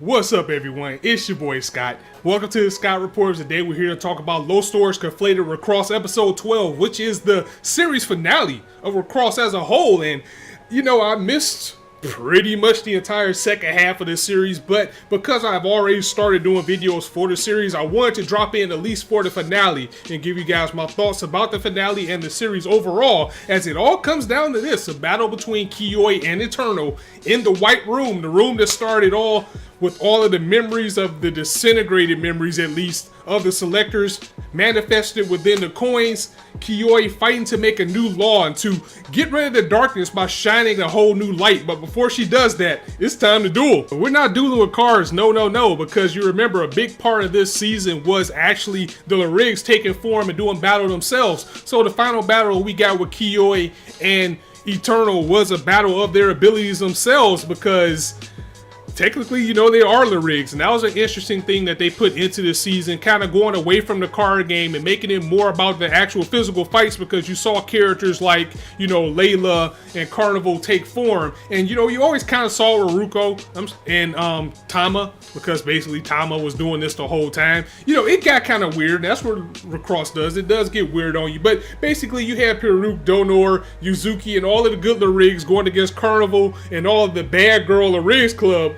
What's up, everyone? It's your boy Scott. Welcome to the Scott Reports. Today we're here to talk about Lostorage Conflated WIXOSS episode 12, which is the series finale of WIXOSS as a whole. And I missed pretty much the entire second half of this series, but because I've already started doing videos for the series, I wanted to drop in at least for the finale and give you guys my thoughts about the finale and the series overall, as it all comes down to this: a battle between Kiyoi and Eternal in the White Room, the room that started all with all of the memories of the disintegrated memories, at least, of the selectors manifested within the coins. Kiyoi fighting to make a new law and to get rid of the darkness by shining a whole new light. But before she does that, it's time to duel. But we're not dueling with cards, no, because you remember a big part of this season was actually the LRIGS taking form and doing battle themselves. So the final battle we got with Kiyoi and Eternal was a battle of their abilities themselves, because technically, they are LRIGS, and that was an interesting thing that they put into the season, kind of going away from the card game and making it more about the actual physical fights, because you saw characters like, Layla and Carnival take form, and you always kind of saw Ruko and Tama, because basically Tama was doing this the whole time. It got kind of weird. That's what WIXOSS does. It does get weird on you, but basically you had Piruk, Donor, Yuzuki, and all of the good LRIGS going against Carnival and all of the bad girl LRIGS club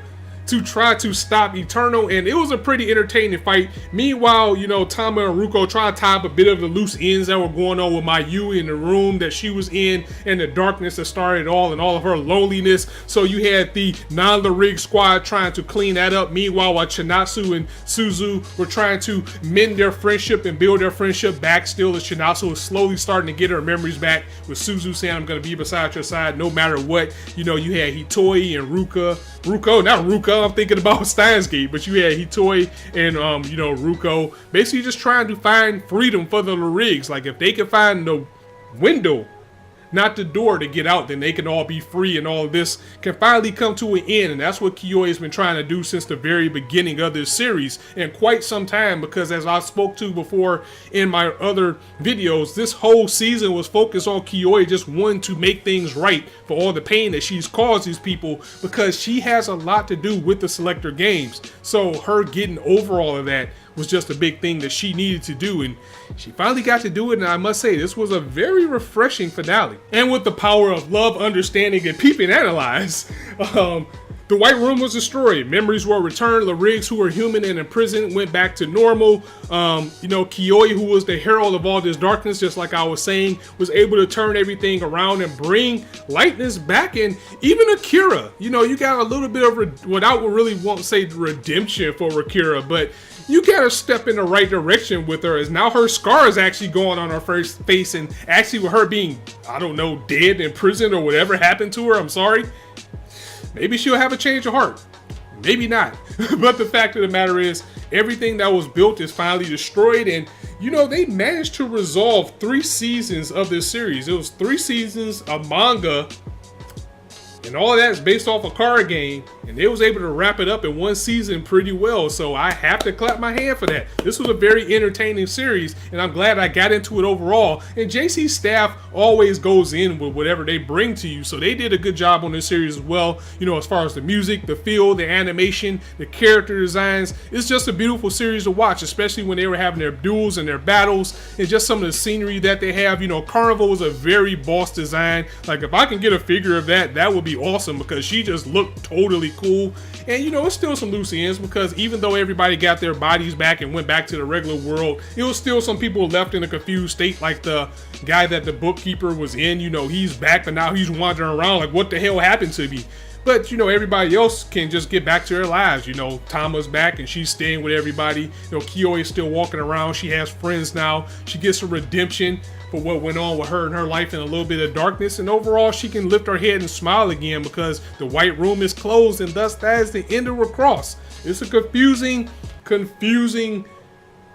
to try to stop Eternal, and it was a pretty entertaining fight. Meanwhile, Tama and Ruko try to tie up a bit of the loose ends that were going on with Mayu in the room that she was in, and the darkness that started all, and all of her loneliness. So you had the non-LRIGS squad trying to clean that up. Meanwhile, while Chinatsu and Suzu were trying to mend their friendship and build their friendship back still, as Chinatsu was slowly starting to get her memories back, with Suzu saying, "I'm going to be beside your side no matter what." You had Hitoi and Ruka, I'm thinking about Steins Gate, but you had Hitoi and Ruko basically just trying to find freedom for the LRIGS. Like, if they can find the window, not the door, to get out, then they can all be free, and all of this can finally come to an end. And that's what Kiyoi has been trying to do since the very beginning of this series, and quite some time, because as I spoke to before in my other videos, this whole season was focused on Kiyoi just wanting to make things right for all the pain that she's caused these people, because she has a lot to do with the selector games. So her getting over all of that was just a big thing that she needed to do, and she finally got to do it. And I must say, this was a very refreshing finale. And with the power of love, understanding, and peep and analyze, the White Room was destroyed. Memories were returned. LRIGS who were human and in prison went back to normal. Kiyoi, who was the herald of all this darkness, just like I was saying, was able to turn everything around and bring lightness back. And even Akira, you got a little bit of what I would really want to say redemption for Akira, but you gotta step in the right direction with her, as now her scar is actually going on her face, and actually with her being, I don't know, dead in prison or whatever happened to her, I'm sorry, maybe she'll have a change of heart. Maybe not. But the fact of the matter is, everything that was built is finally destroyed, and they managed to resolve 3 seasons of this series. It was 3 seasons of manga, and all of that is based off a card game, and they was able to wrap it up in 1 season pretty well. So I have to clap my hand for that. This was a very entertaining series, and I'm glad I got into it overall. And JC's staff always goes in with whatever they bring to you, so they did a good job on this series as well. As far as the music, the feel, the animation, the character designs, it's just a beautiful series to watch, especially when they were having their duels and their battles, and just some of the scenery that they have. Carnival was a very boss design. Like, if I can get a figure of that, that would be awesome, because she just looked totally cool. And it's still some loose ends, because even though everybody got their bodies back and went back to the regular world, it was still some people left in a confused state, like the guy that the bookkeeper was in. He's back, but now he's wandering around like, what the hell happened to me? But everybody else can just get back to their lives. Tama's back and she's staying with everybody. Kiyoi is still walking around. She has friends now. She gets a redemption for what went on with her and her life in a little bit of darkness. And overall, she can lift her head and smile again, because the White Room is closed, and thus that is the end of WIXOSS. It's a confusing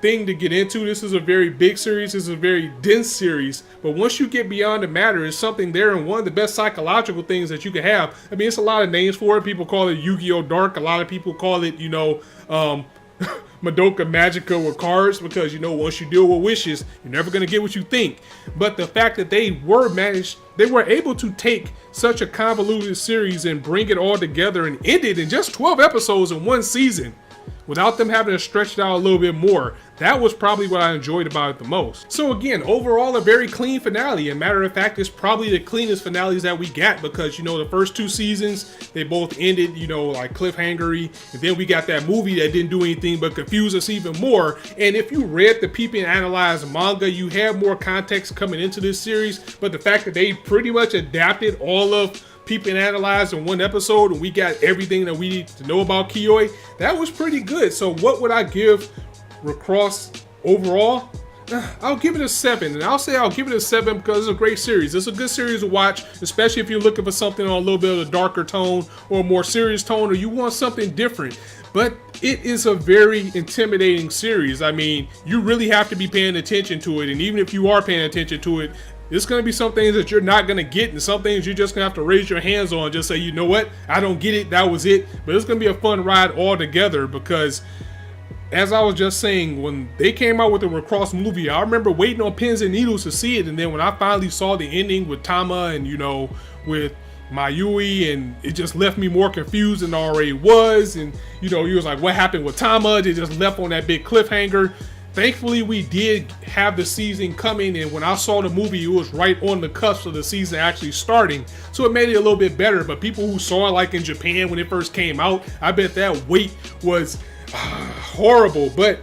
thing to get into. This is a very big series. This is a very dense series, but once you get beyond the matter, it's something there, and one of the best psychological things that you can have. I mean, it's a lot of names for it. People call it Yu-Gi-Oh! Dark. A lot of people call it, Madoka Magica with cards, because once you deal with wishes, you're never going to get what you think. But the fact that they they were able to take such a convoluted series and bring it all together and end it in just 12 episodes in one season without them having to stretch it out a little bit more. That was probably what I enjoyed about it the most. So again, overall a very clean finale. A matter of fact, it's probably the cleanest finales that we got because, you know, the first 2 seasons, they both ended, you know, like cliffhangery. And then we got that movie that didn't do anything but confuse us even more. And if you read the Peep and Analyze manga, you have more context coming into this series. But the fact that they pretty much adapted all of Peep and Analyze in one episode and we got everything that we need to know about Kiyoi, that was pretty good. So what would I give Recross overall? I'll give it a 7, and I'll say I'll give it a 7 because it's a great series. It's a good series to watch, especially if you're looking for something on a little bit of a darker tone or a more serious tone, or you want something different. But it is a very intimidating series. I mean, you really have to be paying attention to it, and even if you are paying attention to it, it's going to be some things that you're not going to get, and some things you're just going to have to raise your hands on, just say, you know what, I don't get it, that was it. But it's going to be a fun ride altogether because, as I was just saying, when they came out with the Recross movie, I remember waiting on pins and needles to see it, and then when I finally saw the ending with Tama and, you know, with Mayui, and it just left me more confused than I already was, and, you know, he was like, what happened with Tama? They just left on that big cliffhanger. Thankfully, we did have the season coming, and when I saw the movie, it was right on the cusp of the season actually starting, so it made it a little bit better. But people who saw it like in Japan when it first came out, I bet that wait was horrible. But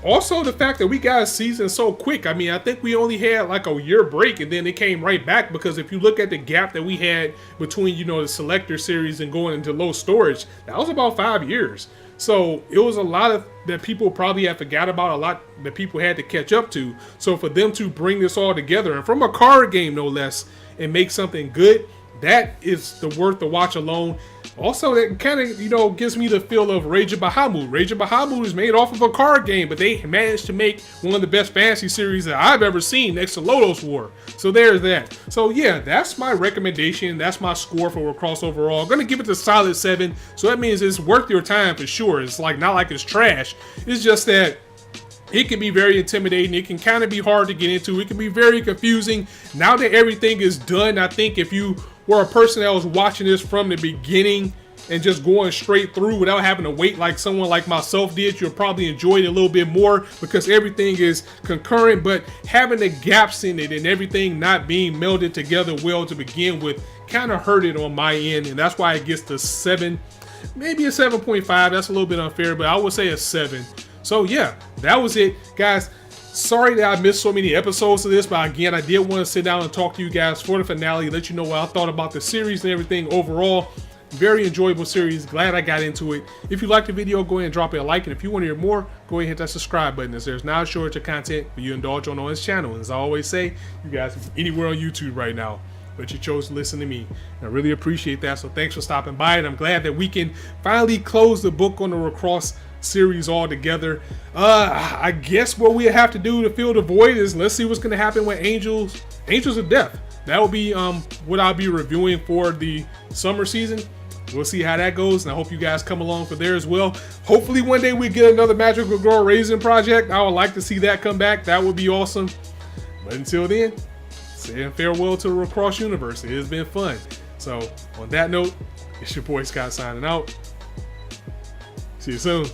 also the fact that we got a season so quick. I mean, I think we only had like a year break and then it came right back, because if you look at the gap that we had between, you know, the Selector series and going into Lostorage, that was about 5 years. So it was a lot of that people probably had forgot about, a lot that people had to catch up to. So for them to bring this all together, and from a card game no less, and make something good, that is the worth the watch alone. Also, that kind of, you know, gives me the feel of Rage of Bahamut. Rage of Bahamut is made off of a card game, but they managed to make one of the best fantasy series that I've ever seen next to Lodoss War. So there's that. So yeah, that's my recommendation. That's my score for Recross overall. I'm gonna give it a solid 7. So that means it's worth your time for sure. It's like not like it's trash. It's just that it can be very intimidating. It can kind of be hard to get into. It can be very confusing. Now that everything is done, I think if you were a person that was watching this from the beginning and just going straight through without having to wait like someone like myself did, you'll probably enjoy it a little bit more because everything is concurrent. But having the gaps in it and everything not being melded together well to begin with kind of hurt it on my end, and that's why it gets to 7, maybe a 7.5. That's a little bit unfair, but I would say a 7. So yeah, that was it, guys. Sorry that I missed so many episodes of this, but again, I did want to sit down and talk to you guys for the finale, let you know what I thought about the series and everything overall. Very enjoyable series. Glad I got into it. If you liked the video, go ahead and drop it a like, and if you want to hear more, go ahead and hit that subscribe button, as there's now a shortage of content for you to indulge on this channel. And as I always say, you guys can be anywhere on YouTube right now, but you chose to listen to me. And I really appreciate that, so thanks for stopping by, and I'm glad that we can finally close the book on the Recross series all together. I guess what we have to do to fill the void is let's see what's going to happen with Angels of Death. That will be what I'll be reviewing for the summer season. We'll see how that goes, and I hope you guys come along for there as well. Hopefully one day we get another Magical Girl Raisin project. I would like to see that come back. That would be awesome. But until then, saying farewell to the Recross universe. It has been fun. So on that note, it's your boy Scott signing out. See you soon.